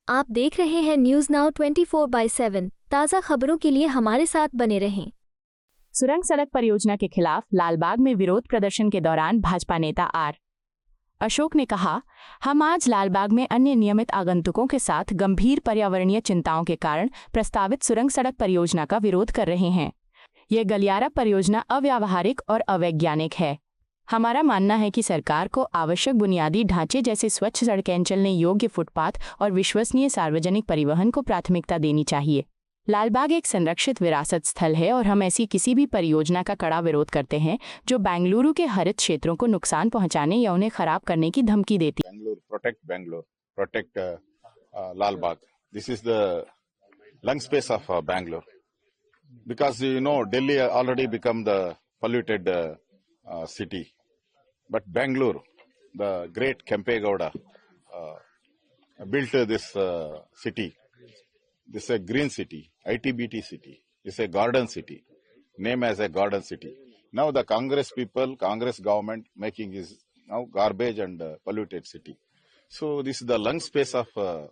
आप देख रहे हैं न्यूज नाउ 24/7। ताज़ा खबरों के लिए हमारे साथ बने रहें। सुरंग सड़क परियोजना के खिलाफ लालबाग में विरोध प्रदर्शन के दौरान भाजपा नेता आर अशोक ने कहा, हम आज लालबाग में अन्य नियमित आगंतुकों के साथ गंभीर पर्यावरणीय चिंताओं के कारण प्रस्तावित सुरंग सड़क परियोजना का विरोध कर रहे हैं। यह गलियारा परियोजना अव्यावहारिक और अवैज्ञानिक है। हमारा मानना है कि सरकार को आवश्यक बुनियादी ढांचे जैसे स्वच्छ सड़कें, चलने योग्य फुटपाथ और विश्वसनीय सार्वजनिक परिवहन को प्राथमिकता देनी चाहिए। लालबाग एक संरक्षित विरासत स्थल है और हम ऐसी किसी भी परियोजना का कड़ा विरोध करते हैं जो बेंगलुरु के हरित क्षेत्रों को नुकसान पहुंचाने या उन्हें खराब करने की धमकी देती है। Bangalore, protect Lalbagh. This is the lung space of Bangalore. Because Delhi already become the polluted city. But Bangalore, the great Kempe Gowda built this city. This is a green city, ITBT city. It's a garden city, named as a garden city. Now the Congress people, Congress government making is now garbage and polluted city. So this is the lung space of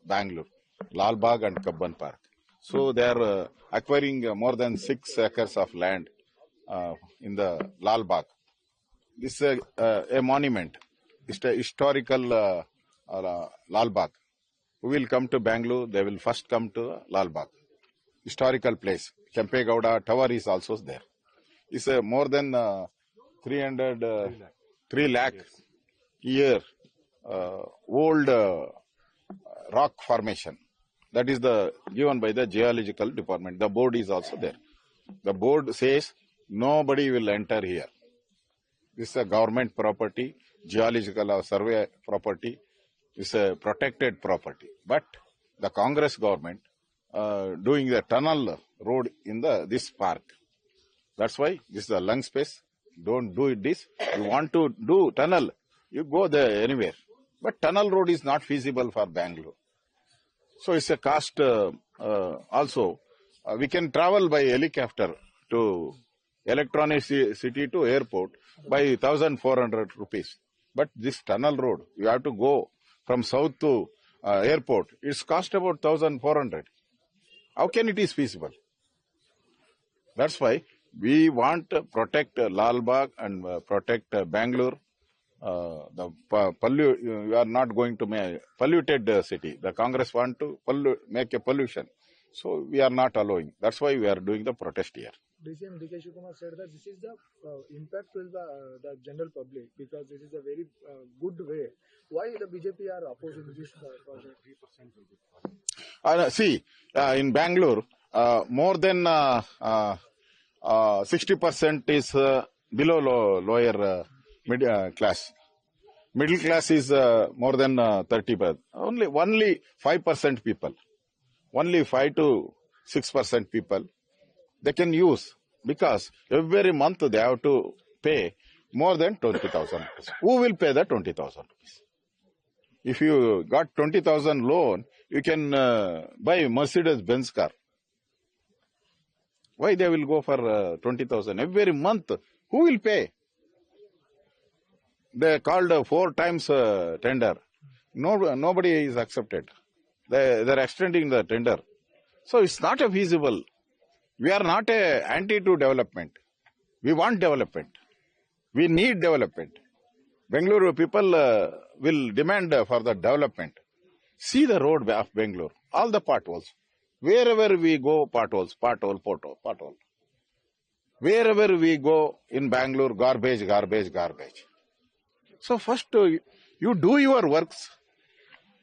Bangalore, Lalbagh and Kabban Park. So they are acquiring more than 6 acres of land in the Lalbagh. This is a monument. It's a historical Lalbagh. Who will come to Bangalore? They will first come to Lalbagh. Historical place. Kempe Gowda Tower is also there. It's more than 3 lakh year old rock formation. That is given by the geological department. The board is also there. The board says nobody will enter here. This is a government property, geological survey property. It's a protected property. But the Congress government doing the tunnel road in this park. That's why this is a lung space. Don't do it this. You want to do tunnel, you go there anywhere. But tunnel road is not feasible for Bangalore. So it's a cost also. We can travel by helicopter to Electronic City to airport by 1,400 rupees. But this tunnel road, you have to go from south to airport. It's cost about 1,400. How can it is feasible? That's why we want to protect Lalbagh and protect Bangalore. We are not going to make polluted city. The Congress want to make a pollution. So we are not allowing. That's why we are doing the protest here. DCM D.K. Shivakumar said that this is the impact to the general public because this is a very good way. Why the BJP are opposing this project? See, in Bangalore, more than 60% is below lower middle class. Middle class is more than 30%. Only 5% people. Only 5 to 6% people they can use because every month they have to pay more than 20,000 rupees. Who will pay the 20,000 rupees? If you got 20,000 loan, you can buy Mercedes-Benz car. Why they will go for 20,000 every month? Who will pay? They called 4 times tender. Nobody is accepted. They are extending the tender. So it's not a feasible. We are not anti to development. We want development. We need development. Bengaluru people will demand for the development. See the road of Bengaluru. All the potholes. Wherever we go, potholes. Wherever we go in Bangalore, garbage. So first you do your works.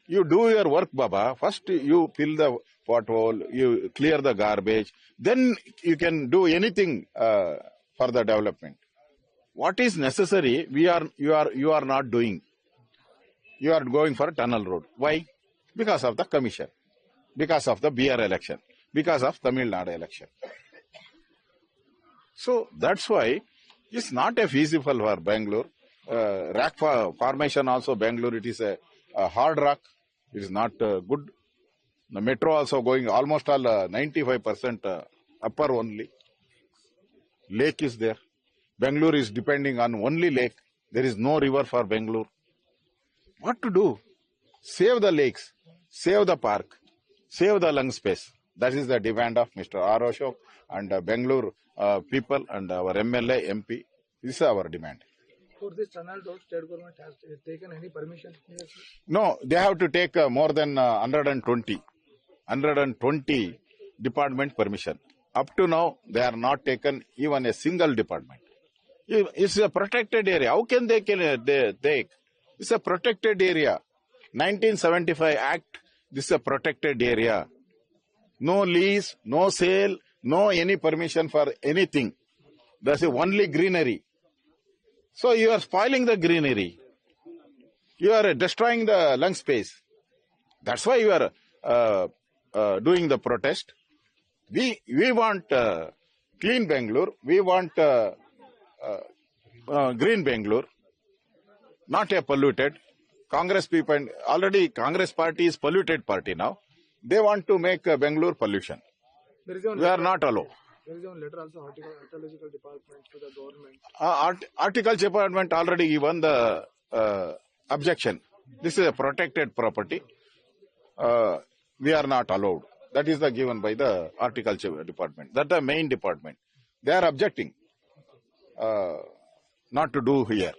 You do your work, Baba. First you fill the pothole, you clear the garbage. Then you can do anything for the development. What is necessary, you are not doing. You are going for a tunnel road. Why? Because of the commission. Because of the BR election. Because of Tamil Nadu election. So that's why it's not a feasible for Bangalore. Rock formation also Bangalore, it is a hard rock. It is not good. The metro also going almost all 95% upper only. Lake is there. Bangalore is depending on only lake. There is no river for Bangalore. What to do? Save the lakes, save the park, save the lung space. That is the demand of Mr. R. Ashok and Bangalore people and our MLA, MP. This is our demand. For this tunnel road, state government has taken any permission? Yes. No, they have to take more than 120 department permission. Up to now, they are not taken even a single department. It's a protected area. How can they take? It's a protected area. 1975 Act, this is a protected area. No lease, no sale, no any permission for anything. That's only greenery. So you are spoiling the greenery. You are destroying the lung space. That's why you are doing the protest. We want clean Bangalore. We want green Bangalore, not a polluted. Congress people, already Congress party is polluted party now. They want to make Bangalore pollution. There is We are not allowed. There is a letter also, horticultural department to the government. Horticulture department already given the objection. This is a protected property. We are not allowed. That is the given by the horticulture department. That's the main department. They are objecting not to do here.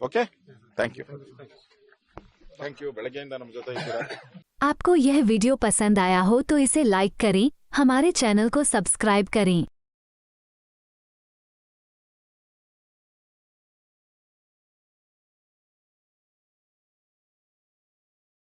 Okay? Thank you. Thank you. ಬೆಳಗ್ಗೆಯಿಂದ ನಮ್ಮ ಜೊತೆ ಇದ್ದೀರಾ. आपको यह video पसंद आया हो तो इसे लाइक करें, हमारे चैनल को सब्सक्राइब करें।